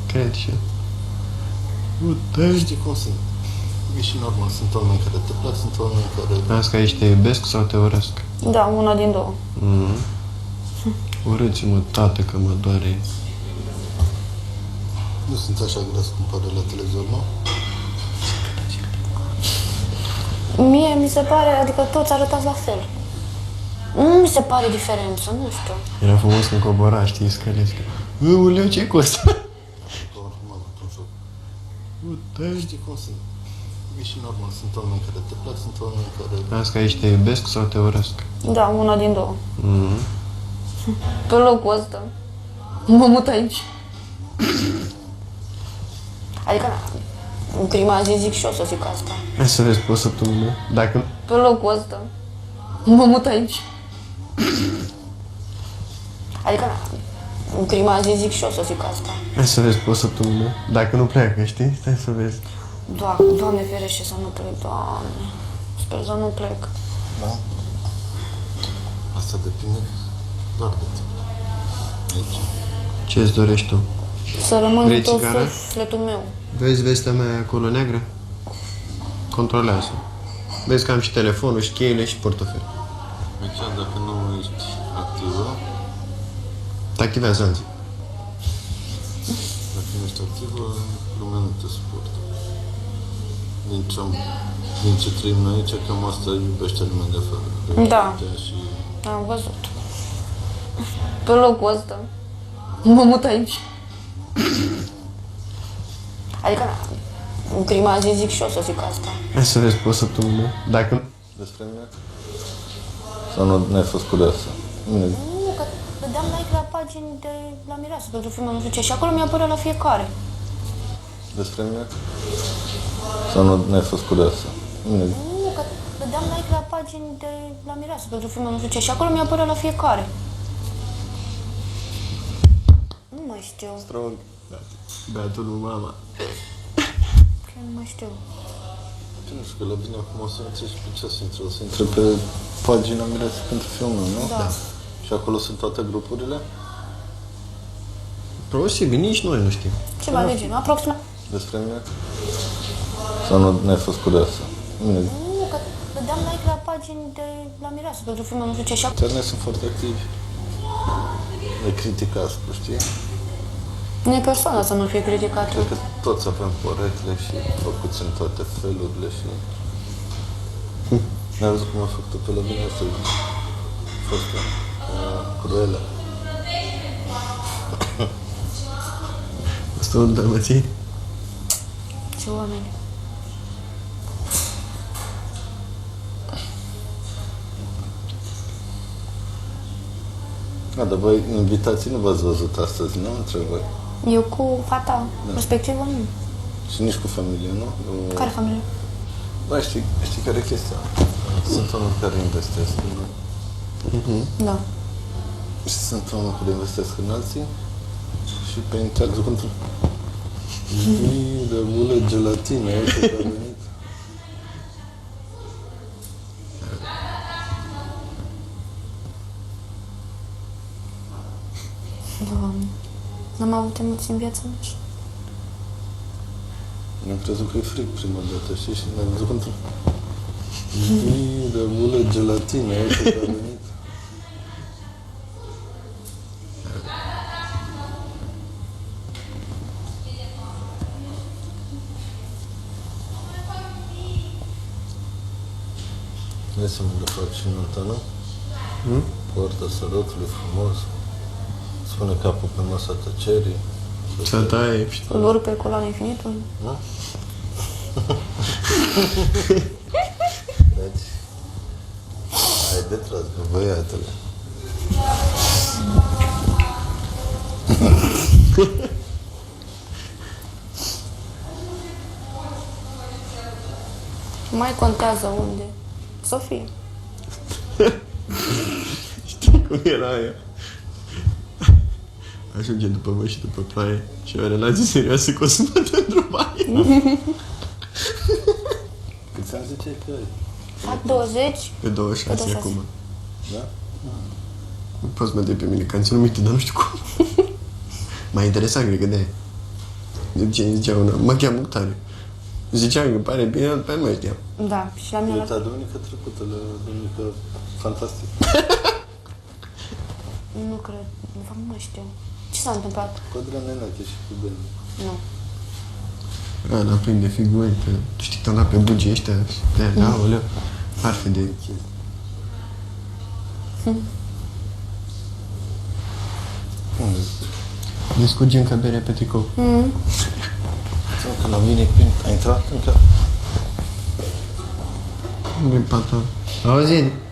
Cred și eu. Uite. Știi cum sunt? E și normal, sunt oameni care te plac, sunt oameni care... Las că aici te iubesc sau te urăsc? Da, una din două. Urâți-mă, tată, că mă doare. Nu sunt așa gras cum pare la televizor, nu? Mie mi se pare, adică toți arătați la fel. Nu mi se pare diferență, nu știu. Era frumos când cobora, știi, scălescă. Uleu, ce-i cu ăsta? Normal, într-un joc. Uite. Știi cum sunt? E și normal, sunt oameni care te plac, sunt oameni care... Las că aici te iubesc sau te urăsc? Da, una din două. Pe locul ăsta. Mă mut aici. Adică, în prima zi zic și eu să zic asta. Hai să vezi, poți să tu mine. Dacă... Pe locul ăsta. Mă mut aici. Adică, în prima zi zic și eu să zic asta. Hai să vezi, poți să tu mine. Dacă nu pleacă, știi? Stai să vezi. Doamne ferește să nu plec, Doamne. Sper să nu plec. Da? Asta depinde doar de tine. Aici. Ce-ți dorești tu? Să rămân Vrei tot țigară? sufletul meu. Vezi vestea mea acolo neagră? Controlează. Vezi că am și telefonul, și cheile, și portofel. Aici, dacă nu ești activă, Te activează alții. dacă nu ești activă, lumea nu te suportă. Din ce trăim noi aici, cam asta iubește lumea de afară. Da. Și Am văzut. Pe locul ăsta. Mă mut aici. Adică, în prima zi zic și eu să zic asta. Hai să vezi, poți să tu mine. Dacă... despre mine? Sau nu ai fost curioasă? Nu, că vedeam like la pagini de la mireasă pentru filmul nu știu ce și acolo mi-apărea la fiecare. Despre mine? Sau nu ai fost curioasă? Nu, că vedeam like la pagini de la mireasă pentru filmul nu știu ce și acolo mi-apărea la fiecare. Nu mai știu. Strong. Beatul lui mama. Chiar nu mai știu. Nu știu, că la bine acum o să intre și pe ce să intre? O să intre pe pagina mireasă pentru filmul, nu? Da. Și acolo sunt toate grupurile? Posibil, nici noi nu știm. Ceva de genul, aproximativ. Despre mine? Sau nu ai fost curioasă? Nu, că vedeam like la pagini de la mireasă pentru filmul nu știu ce și acolo. Internet sunt foarte activi. Ne criticați, știi? Nu e persoana să nu fie criticată. Cred că toți avem porecle și făcuți în toate felurile și... N-ai văzut cum a făcut pe la mine asta? A fost cruelă. Asta un dalmațin? Ce oameni. Da, dar voi, invitații, nu v-ați văzut astăzi, nu? Între voi. Eu cu fata respectivă nu. Și nici cu familie, nu? Care familie? Bă, știi care e chestia? Sunt oameni care investesc în noi. Da. Și sunt oameni care investesc în alții și pe interzul contra. Mii de bule gelatină, uite că a venit. N-am avut emoții în viața mea. Mi-am crezut că e fric prima dată, știi? Și ne-am văzut contra. Mii de bule gelatină, uite că a venit. Hai să mă fac și nota, nu? Poarta sărătului frumos. Spune capul pe masa tăcerii. Să taie, Îl urc pe coloana infinitul. Nu? Deci... Hai de tras, băiatele. Mai contează unde. Sofie. Știi cum era aia? Ajungem după voi și după ploaie și o relație serioasă cu o să mă dă într-o baie. Cât ți-am zice că ai? Fac 20. Pe 26 acum. Da? Nu poți să mă dai pe mine, că am ținut minte, dar nu știu cum. M-a interesat, cred că de aia. De ce zicea una, mă cheamă Octaviu. Zicea că pare bine, pe nu mai știam. Da, și la mine la... Uita, duminica trecută, la duminica fantastic. Nu cred, de fapt nu mai știu. Ce s-a întâmplat? Cu Adrian Nenache și cu Ben. Nu. Ana plin de figuri, pe... Tu știi că am dat pe bugii ăștia și de aia, aoleu, arfe de... Unde? Ne scurgem ca bere pe tricou. Că la mine e plin. A intrat încă? Din panta. Auzi?